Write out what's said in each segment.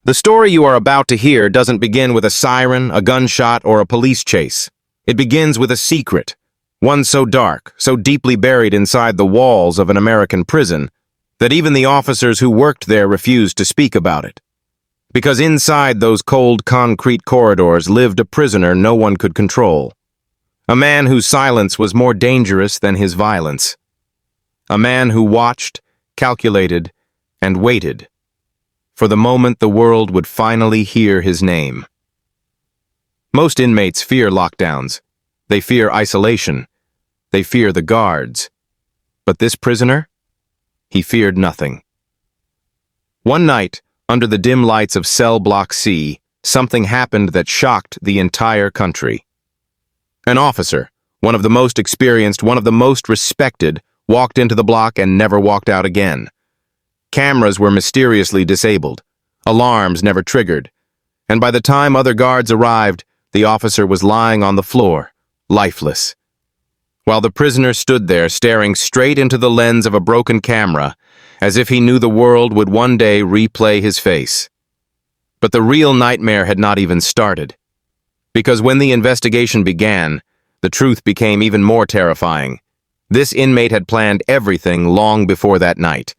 The story you are about to hear doesn't begin with a siren, a gunshot, or a police chase. It begins with a secret, one so dark, so deeply buried inside the walls of an American prison, that even the officers who worked there refused to speak about it. Because inside those cold concrete corridors lived a prisoner no one could control. A man whose silence was more dangerous than his violence. A man who watched, calculated, and waited for the moment the world would finally hear his name. Most inmates fear lockdowns. They fear isolation. They fear the guards. But this prisoner? He feared nothing. One night, under the dim lights of Cell Block C, something happened that shocked the entire country. An officer, one of the most experienced, one of the most respected, walked into the block and never walked out again. Cameras were mysteriously disabled, alarms never triggered, and by the time other guards arrived, the officer was lying on the floor, lifeless. While the prisoner stood there staring straight into the lens of a broken camera, as if he knew the world would one day replay his face. But the real nightmare had not even started. Because when the investigation began, the truth became even more terrifying. This inmate had planned everything long before that night.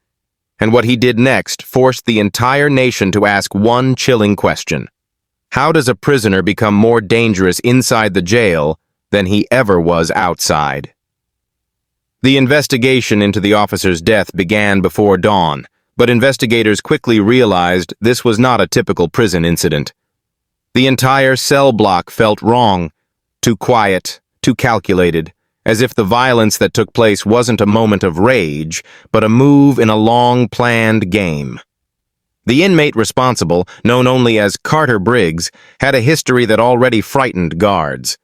And what he did next forced the entire nation to ask one chilling question. How does a prisoner become more dangerous inside the jail than he ever was outside? The investigation into the officer's death began before dawn, but investigators quickly realized this was not a typical prison incident. The entire cell block felt wrong, too quiet, too calculated, as if the violence that took place wasn't a moment of rage, but a move in a long-planned game. The inmate responsible, known only as Carter Briggs, had a history that already frightened guards.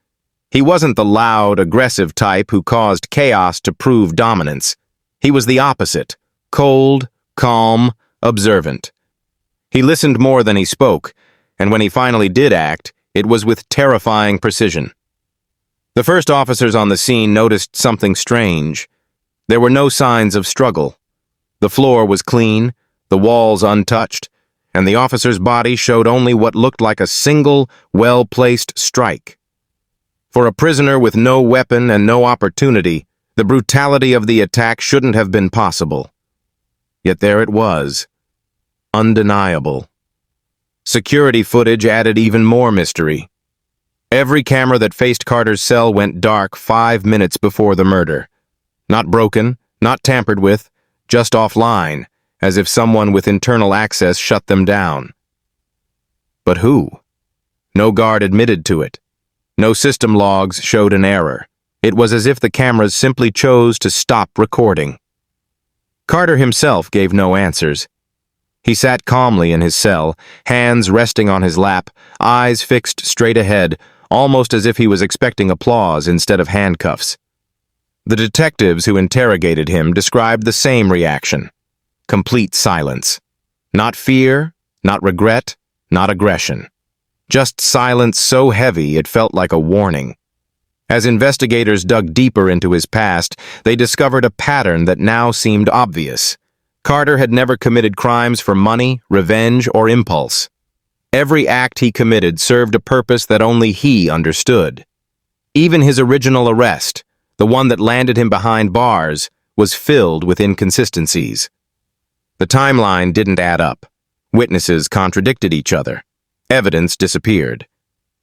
He wasn't the loud, aggressive type who caused chaos to prove dominance. He was the opposite, cold, calm, observant. He listened more than he spoke, and when he finally did act, it was with terrifying precision. The first officers on the scene noticed something strange. There were no signs of struggle. The floor was clean, the walls untouched, and the officer's body showed only what looked like a single, well-placed strike. For a prisoner with no weapon and no opportunity, the brutality of the attack shouldn't have been possible. Yet there it was, undeniable. Security footage added even more mystery. Every camera that faced Carter's cell went dark 5 minutes before the murder. Not broken, not tampered with, just offline, as if someone with internal access shut them down. But who? No guard admitted to it. No system logs showed an error. It was as if the cameras simply chose to stop recording. Carter himself gave no answers. He sat calmly in his cell, hands resting on his lap, eyes fixed straight ahead, almost as if he was expecting applause instead of handcuffs. The detectives who interrogated him described the same reaction. Complete silence. Not fear, not regret, not aggression. Just silence so heavy it felt like a warning. As investigators dug deeper into his past, they discovered a pattern that now seemed obvious. Carter had never committed crimes for money, revenge, or impulse. Every act he committed served a purpose that only he understood. Even his original arrest, the one that landed him behind bars, was filled with inconsistencies. The timeline didn't add up. Witnesses contradicted each other. Evidence disappeared.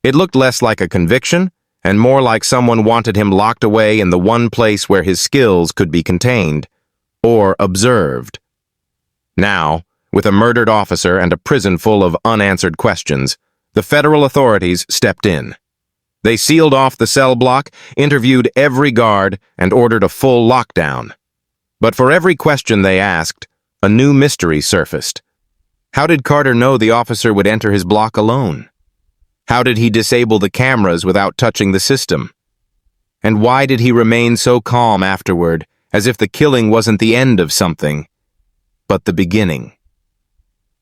It looked less like a conviction and more like someone wanted him locked away in the one place where his skills could be contained, or observed. Now, with a murdered officer and a prison full of unanswered questions, the federal authorities stepped in. They sealed off the cell block, interviewed every guard, and ordered a full lockdown. But for every question they asked, a new mystery surfaced. How did Carter know the officer would enter his block alone? How did he disable the cameras without touching the system? And why did he remain so calm afterward, as if the killing wasn't the end of something, but the beginning?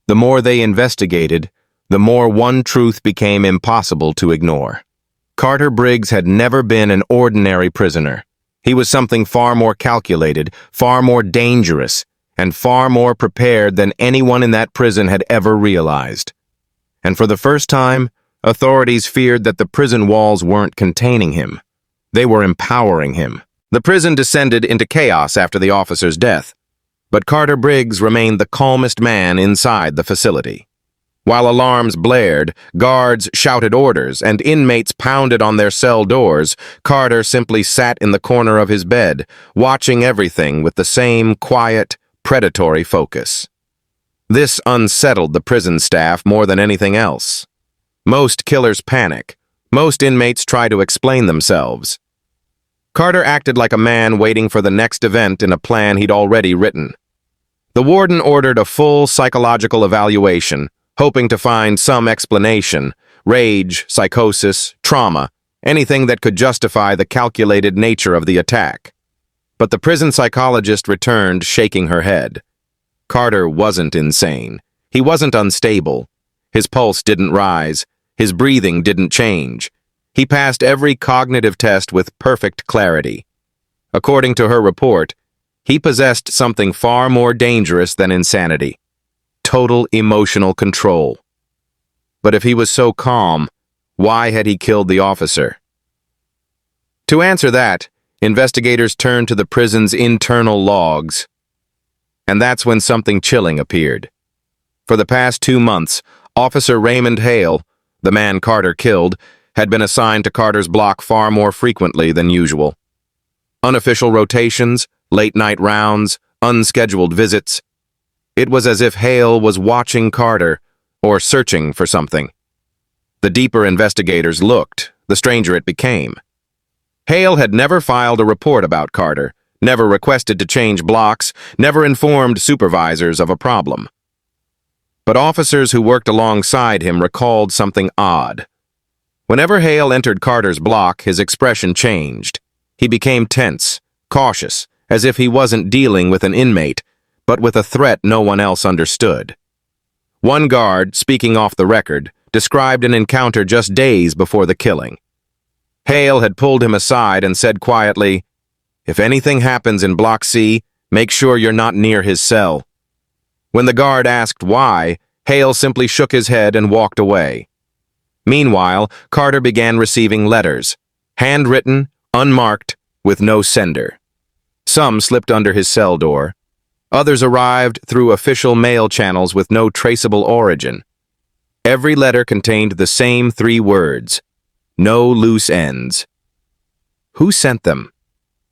The more they investigated, the more one truth became impossible to ignore. Carter Briggs had never been an ordinary prisoner. He was something far more calculated, far more dangerous, and far more prepared than anyone in that prison had ever realized. And for the first time, authorities feared that the prison walls weren't containing him. They were empowering him. The prison descended into chaos after the officer's death, but Carter Briggs remained the calmest man inside the facility. While alarms blared, guards shouted orders, and inmates pounded on their cell doors, Carter simply sat in the corner of his bed, watching everything with the same quiet, predatory focus. This unsettled the prison staff more than anything else. Most killers panic. Most inmates try to explain themselves. Carter acted like a man waiting for the next event in a plan he'd already written. The warden ordered a full psychological evaluation, hoping to find some explanation: rage, psychosis, trauma, anything that could justify the calculated nature of the attack. But the prison psychologist returned, shaking her head. Carter wasn't insane. He wasn't unstable. His pulse didn't rise. His breathing didn't change. He passed every cognitive test with perfect clarity. According to her report, he possessed something far more dangerous than insanity: total emotional control. But if he was so calm, why had he killed the officer? To answer that, investigators turned to the prison's internal logs. And that's when something chilling appeared. For the past 2 months, Officer Raymond Hale, the man Carter killed, had been assigned to Carter's block far more frequently than usual. Unofficial rotations, late-night rounds, unscheduled visits. It was as if Hale was watching Carter, or searching for something. The deeper investigators looked, the stranger it became. Hale had never filed a report about Carter, never requested to change blocks, never informed supervisors of a problem. But officers who worked alongside him recalled something odd. Whenever Hale entered Carter's block, his expression changed. He became tense, cautious, as if he wasn't dealing with an inmate, but with a threat no one else understood. One guard, speaking off the record, described an encounter just days before the killing. Hale had pulled him aside and said quietly, "If anything happens in Block C, make sure you're not near his cell." When the guard asked why, Hale simply shook his head and walked away. Meanwhile, Carter began receiving letters, handwritten, unmarked, with no sender. Some slipped under his cell door. Others arrived through official mail channels with no traceable origin. Every letter contained the same 3 words: no loose ends. Who sent them?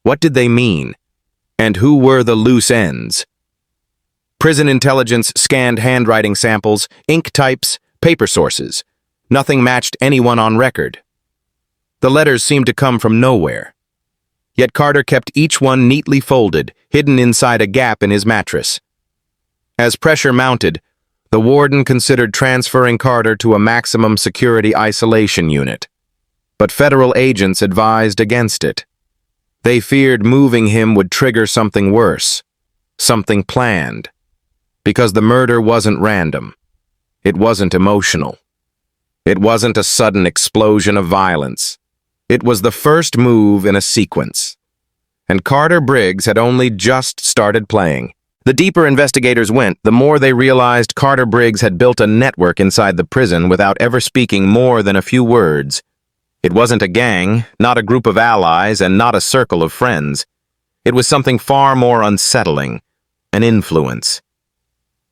What did they mean? And who were the loose ends? Prison intelligence scanned handwriting samples, ink types, paper sources. Nothing matched anyone on record. The letters seemed to come from nowhere. Yet Carter kept each one neatly folded, hidden inside a gap in his mattress. As pressure mounted, the warden considered transferring Carter to a maximum security isolation unit. But federal agents advised against it. They feared moving him would trigger something worse, something planned. Because the murder wasn't random. It wasn't emotional. It wasn't a sudden explosion of violence. It was the first move in a sequence. And Carter Briggs had only just started playing. The deeper investigators went, the more they realized Carter Briggs had built a network inside the prison without ever speaking more than a few words. It wasn't a gang, not a group of allies, and not a circle of friends. It was something far more unsettling, an influence.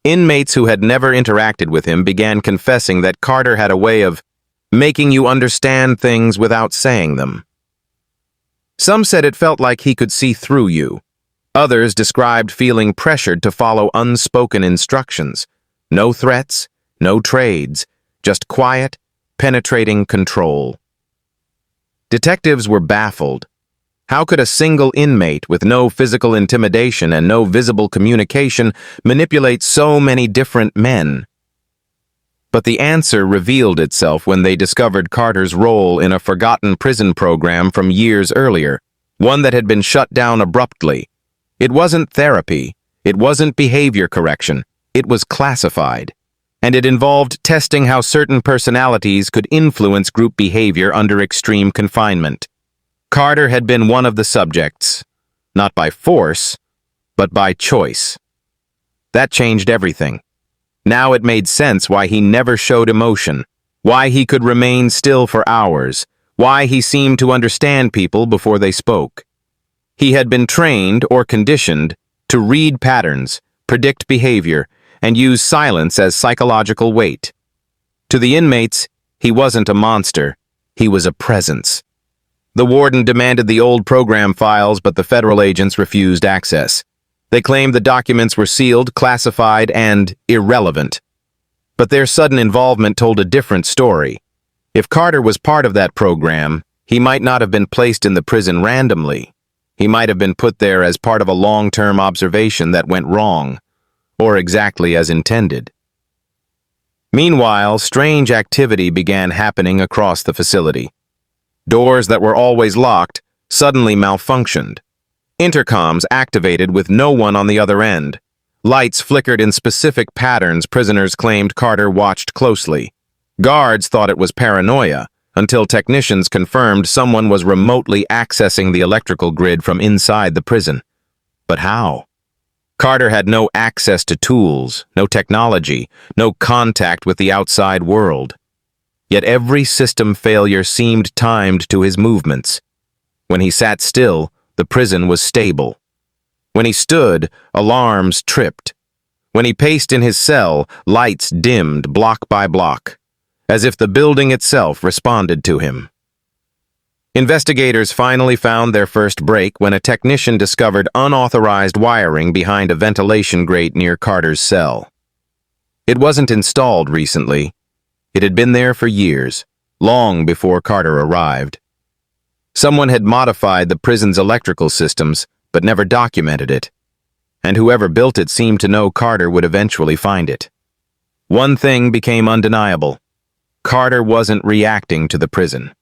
Inmates who had never interacted with him began confessing that Carter had a way of making you understand things without saying them. Some said it felt like he could see through you. Others described feeling pressured to follow unspoken instructions. No threats, no trades, just quiet, penetrating control. Detectives were baffled. How could a single inmate with no physical intimidation and no visible communication manipulate so many different men? But the answer revealed itself when they discovered Carter's role in a forgotten prison program from years earlier, one that had been shut down abruptly. It wasn't therapy, it wasn't behavior correction, it was classified. And it involved testing how certain personalities could influence group behavior under extreme confinement. Carter had been one of the subjects, not by force, but by choice. That changed everything. Now it made sense why he never showed emotion, why he could remain still for hours, why he seemed to understand people before they spoke. He had been trained or conditioned to read patterns, predict behavior, and use silence as psychological weight. To the inmates, he wasn't a monster, he was a presence. The warden demanded the old program files, but the federal agents refused access. They claimed the documents were sealed, classified, and irrelevant. But their sudden involvement told a different story. If Carter was part of that program, he might not have been placed in the prison randomly. He might have been put there as part of a long-term observation that went wrong, or exactly as intended. Meanwhile, strange activity began happening across the facility. Doors that were always locked suddenly malfunctioned. Intercoms activated with no one on the other end. Lights flickered in specific patterns prisoners claimed Carter watched closely. Guards thought it was paranoia, until technicians confirmed someone was remotely accessing the electrical grid from inside the prison. But how? Carter had no access to tools, no technology, no contact with the outside world. Yet every system failure seemed timed to his movements. When he sat still, the prison was stable. When he stood, alarms tripped. When he paced in his cell, lights dimmed block by block, as if the building itself responded to him. Investigators finally found their first break when a technician discovered unauthorized wiring behind a ventilation grate near Carter's cell. It wasn't installed recently. It had been there for years, long before Carter arrived. Someone had modified the prison's electrical systems, but never documented it. And whoever built it seemed to know Carter would eventually find it. One thing became undeniable. Carter wasn't reacting to the prison.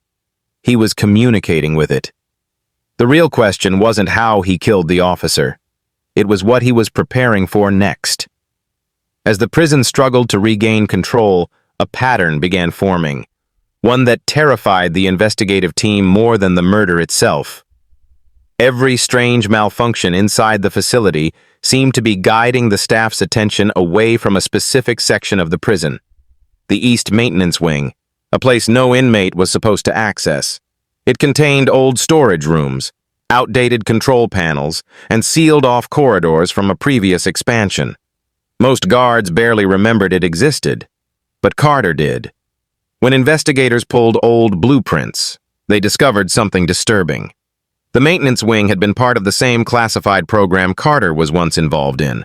He was communicating with it. The real question wasn't how he killed the officer. It was what he was preparing for next. As the prison struggled to regain control, a pattern began forming, one that terrified the investigative team more than the murder itself. Every strange malfunction inside the facility seemed to be guiding the staff's attention away from a specific section of the prison, the East Maintenance Wing, a place no inmate was supposed to access. It contained old storage rooms, outdated control panels, and sealed-off corridors from a previous expansion. Most guards barely remembered it existed, but Carter did. When investigators pulled old blueprints, they discovered something disturbing. The maintenance wing had been part of the same classified program Carter was once involved in.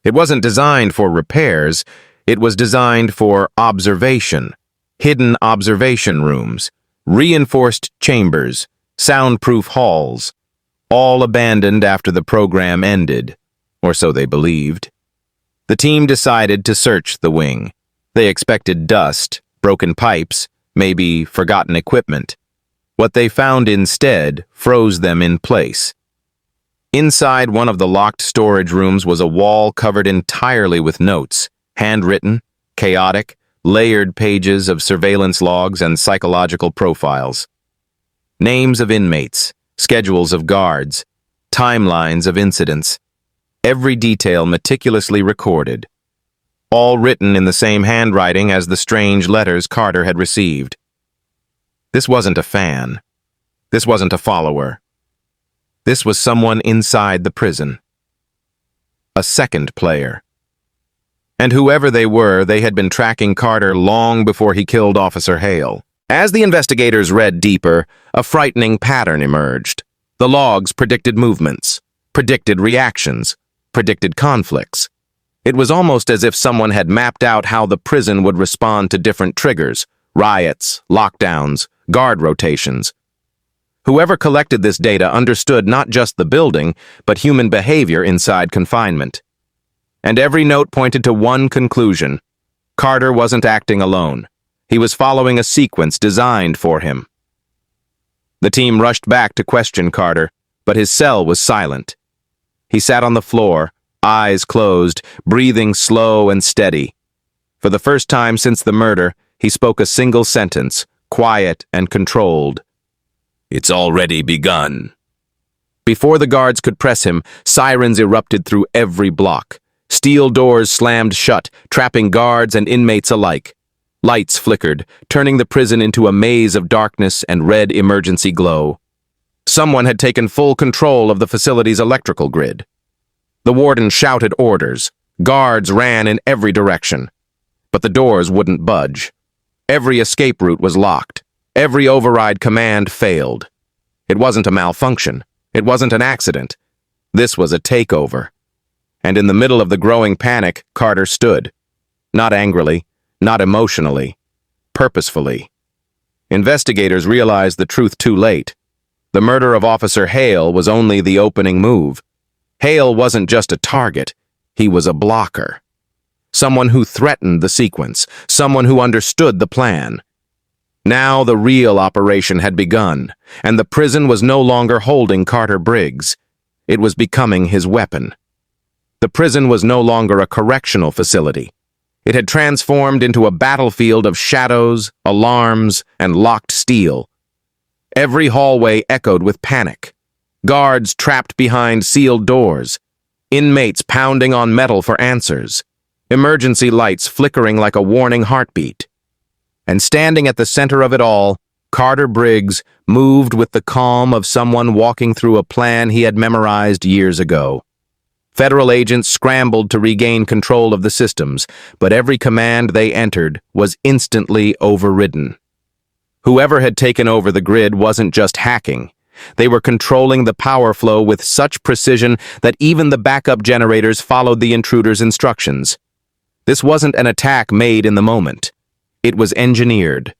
It wasn't designed for repairs, it was designed for observation. Hidden observation rooms, reinforced chambers, soundproof halls, all abandoned after the program ended, or so they believed. The team decided to search the wing. They expected dust, broken pipes, maybe forgotten equipment. What they found instead froze them in place. Inside one of the locked storage rooms was a wall covered entirely with notes, handwritten, chaotic, layered pages of surveillance logs and psychological profiles. Names of inmates, schedules of guards, timelines of incidents, every detail meticulously recorded, all written in the same handwriting as the strange letters Carter had received. This wasn't a fan. This wasn't a follower. This was someone inside the prison. A second player. And whoever they were, they had been tracking Carter long before he killed Officer Hale. As the investigators read deeper, a frightening pattern emerged. The logs predicted movements, predicted reactions, predicted conflicts. It was almost as if someone had mapped out how the prison would respond to different triggers, riots, lockdowns, guard rotations. Whoever collected this data understood not just the building, but human behavior inside confinement. And every note pointed to one conclusion. Carter wasn't acting alone. He was following a sequence designed for him. The team rushed back to question Carter, but his cell was silent. He sat on the floor, eyes closed, breathing slow and steady. For the first time since the murder, he spoke a single sentence, quiet and controlled. "It's already begun." Before the guards could press him, sirens erupted through every block. Steel doors slammed shut, trapping guards and inmates alike. Lights flickered, turning the prison into a maze of darkness and red emergency glow. Someone had taken full control of the facility's electrical grid. The warden shouted orders. Guards ran in every direction. But the doors wouldn't budge. Every escape route was locked. Every override command failed. It wasn't a malfunction. It wasn't an accident. This was a takeover. And in the middle of the growing panic, Carter stood. Not angrily, not emotionally, purposefully. Investigators realized the truth too late. The murder of Officer Hale was only the opening move. Hale wasn't just a target, he was a blocker. Someone who threatened the sequence, someone who understood the plan. Now the real operation had begun, and the prison was no longer holding Carter Briggs. It was becoming his weapon. The prison was no longer a correctional facility. It had transformed into a battlefield of shadows, alarms, and locked steel. Every hallway echoed with panic. Guards trapped behind sealed doors. Inmates pounding on metal for answers. Emergency lights flickering like a warning heartbeat. And standing at the center of it all, Carter Briggs moved with the calm of someone walking through a plan he had memorized years ago. Federal agents scrambled to regain control of the systems, but every command they entered was instantly overridden. Whoever had taken over the grid wasn't just hacking. They were controlling the power flow with such precision that even the backup generators followed the intruder's instructions. This wasn't an attack made in the moment. It was engineered,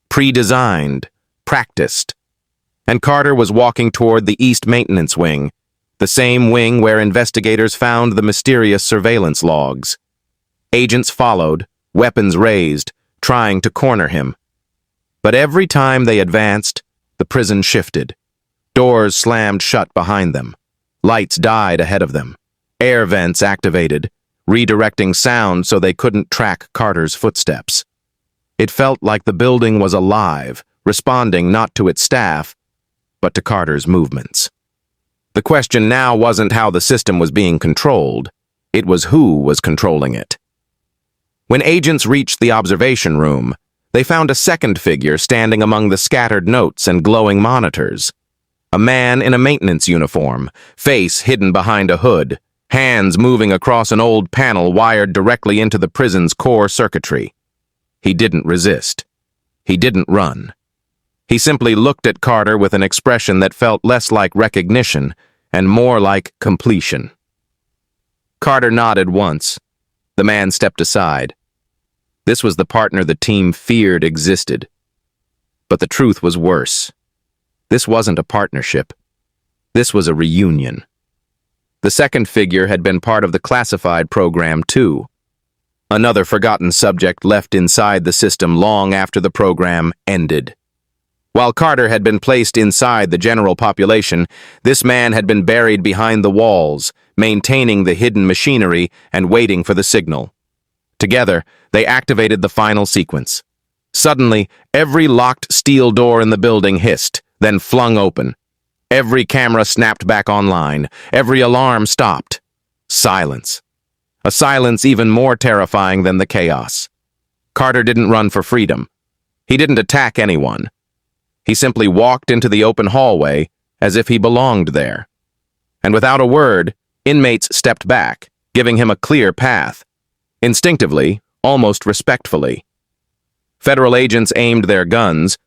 pre-designed, practiced. And Carter was walking toward the East Maintenance Wing, the same wing where investigators found the mysterious surveillance logs. Agents followed, weapons raised, trying to corner him. But every time they advanced, the prison shifted. Doors slammed shut behind them. Lights died ahead of them. Air vents activated, redirecting sound so they couldn't track Carter's footsteps. It felt like the building was alive, responding not to its staff, but to Carter's movements. The question now wasn't how the system was being controlled. It was who was controlling it. When agents reached the observation room, they found a second figure standing among the scattered notes and glowing monitors. A man in a maintenance uniform, face hidden behind a hood, hands moving across an old panel wired directly into the prison's core circuitry. He didn't resist. He didn't run. He simply looked at Carter with an expression that felt less like recognition and more like completion. Carter nodded once. The man stepped aside. This was the partner the team feared existed. But the truth was worse. This wasn't a partnership. This was a reunion. The second figure had been part of the classified program too. Another forgotten subject left inside the system long after the program ended. While Carter had been placed inside the general population, this man had been buried behind the walls, maintaining the hidden machinery and waiting for the signal. Together, they activated the final sequence. Suddenly, every locked steel door in the building hissed, then flung open. Every camera snapped back online. Every alarm stopped. Silence. A silence even more terrifying than the chaos. Carter didn't run for freedom. He didn't attack anyone. He simply walked into the open hallway as if he belonged there. And without a word, inmates stepped back, giving him a clear path. Instinctively, almost respectfully. Federal agents aimed their guns,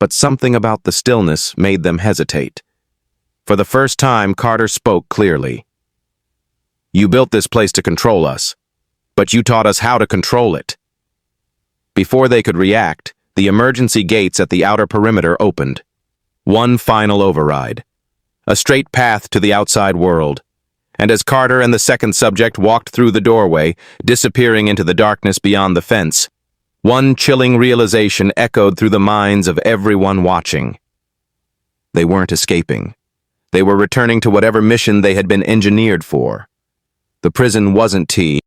but something about the stillness made them hesitate. For the first time, Carter spoke clearly. "You built this place to control us, but you taught us how to control it." Before they could react, the emergency gates at the outer perimeter opened. One final override. A straight path to the outside world. And as Carter and the second subject walked through the doorway, disappearing into the darkness beyond the fence, one chilling realization echoed through the minds of everyone watching. They weren't escaping. They were returning to whatever mission they had been engineered for. The prison wasn't tea.